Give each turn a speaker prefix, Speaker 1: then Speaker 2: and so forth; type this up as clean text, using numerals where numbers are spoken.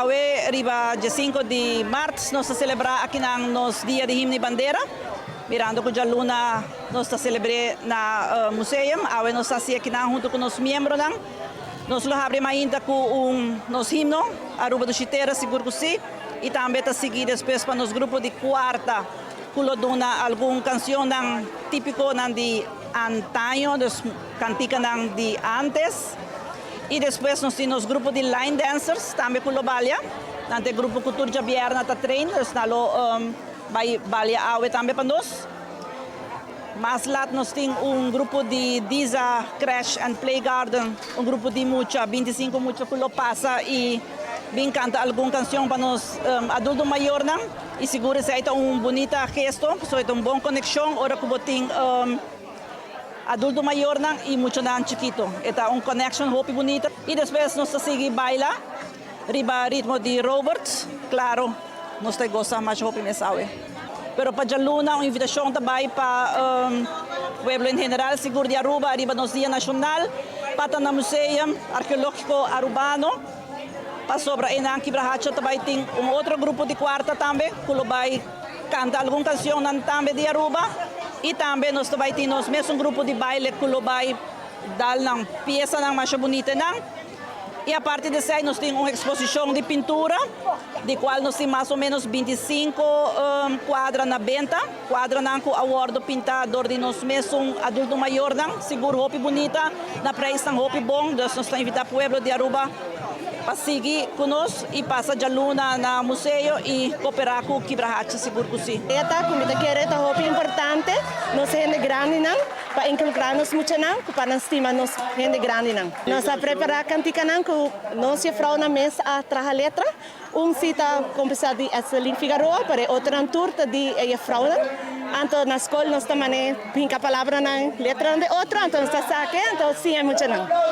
Speaker 1: awe riba dia 5 de março nós celebrar aqui na nos dia de himno e bandeira. Mirando ko dia luna nós celebre na museum, awe nós aqui na junto com os membros nang. Nós lo abre ainda com nos himno, Aruba do Chiteira seguro que sim, e também tá seguir depois para nos grupo de quarta, kulo dona algum canção nang típico nang de antaño, dos cantica nang de antes. E depois nós temos grupo de line dancers, também com o balha. Nante grupo cultura de Bierna tá treino, nós nalo vai balha awe também para nós. Mas lá nós temos grupo de Diza Crash and Play Garden, grupo de mucha, 25 mucha que lo passa e bem canta alguma canção para nós adulto maior não. E seguro se é bonita gesto, so é bom conexão, ora que boting adulto maior não e muito não chiquito. É connection hope bonita. E depois nós seguir baila, riba ritmo de Roberts, claro, nós te gosta mais hope mesawe. Pero para luna, uma invitação também para o pueblo em geral, seguro de Aruba, arriba nos Dia Nacional, para na Museu Arqueológico Arubano, para sobra em Anquibrahacha também tem outro grupo de quarta também, que vai cantar alguma canção também de Aruba, e também nós também temos mesmo grupo de baile que vai dar uma peça mais bonita não. E a partir desse aí nós temos uma exposição de pintura, de qual nós temos mais ou menos 25 quadras na venda. Quadra não com award do pintador de nós mesmos, adulto maior não, seguro roupa bonita, na praia roupa bom, então nós estamos invitando o povo de Aruba para seguir conosco e passar a luna na museu e cooperar com o Quibrahacha, seguro que sim.
Speaker 2: Esta comida que é roupa importante, nós gente grande não, para inculcar-nos muito não, para estimar-nos gente grande não. Nós a preparar cantica não, que nós se frau na mesa a trazer letra, cita conversar de Estelin Figueroa, para outra turta de a frau não. Então na escola nós também pinca palavra na letra de outra, então está saque, então sim é muito não.